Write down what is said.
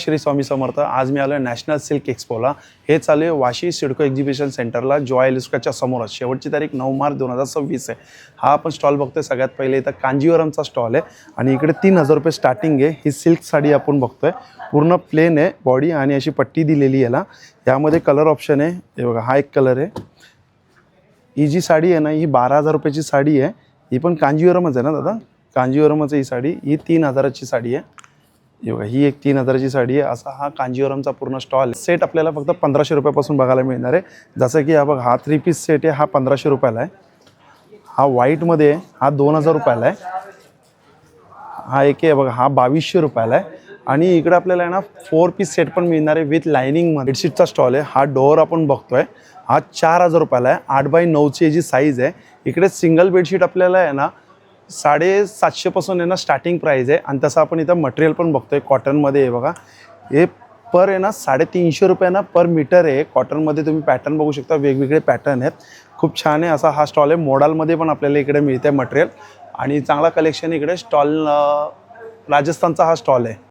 श्री स्वामी समर्थ। आज मी आलो आहे नॅशनल सिल्क एक्सपोला। हे चालू आहे वाशी सिडको एक्झिबिशन सेंटरला, जॉय एलुस्काच्या समोरच। शेवटची तारीख 9 मार्च 2026 आहे। हा आपण स्टॉल बघतोय सगळ्यात पहिले इथं कांजीवरमचा स्टॉल आहे आणि इकडे 3000 रुपये स्टार्टिंग आहे। ही सिल्क साडी आपण बघतोय, पूर्ण प्लेन आहे बॉडी आणि अशी पट्टी दिलेली याला। यामध्ये कलर ऑप्शन आहे, हे बघा हा एक कलर आहे। ही जी साडी आहे ना, ही 12000 रुपयाची साडी आहे। ही पण कांजीवरमच आहे ना दादा? कांजीवरमच ही साडी, ही 3000ची साडी आहे। हे बघा ही एक 3000ची साडी आहे। असा हा कांजीवरमचा पूर्ण स्टॉल सेट आपल्याला फक्त 1500 रुपयापासून बघायला मिळणार आहे। जसं की हा बघा, हा 3 पीस सेट आहे, हा 1500 रुपयाला आहे। हा व्हाईटमध्ये आहे, हा 2000 रुपयाला आहे। हा एक आहे बघा, हा 2200 रुपयाला आहे। आणि इकडे आपल्याला आहे ना 4 पीस सेट पण मिळणार आहे विथ लाइनिंग। बेडशीटचा स्टॉल आहे। हा डोअर आपण बघतोय, हा 4000 रुपयाला आहे। 8x9ची जी साईज आहे। इकडे सिंगल बेडशीट आपल्याला आहे ना 750 पासून आहे ना स्टार्टिंग प्राइस आहे। आणि तसं आपण इथं मटेरियल पण बघतोय कॉटनमध्ये आहे बघा। हे पर आहे ना 350 रुपयांना पर मीटर आहे। कॉटनमध्ये तुम्ही पॅटर्न बघू शकता, वेगवेगळे पॅटर्न आहेत, खूप छान आहे असा हा स्टॉल आहे। मॉडलमध्ये पण आपल्याला इकडे मिळते मटेरियल आणि चांगला कलेक्शन इकडे स्टॉल। राजस्थानचा हा स्टॉल आहे।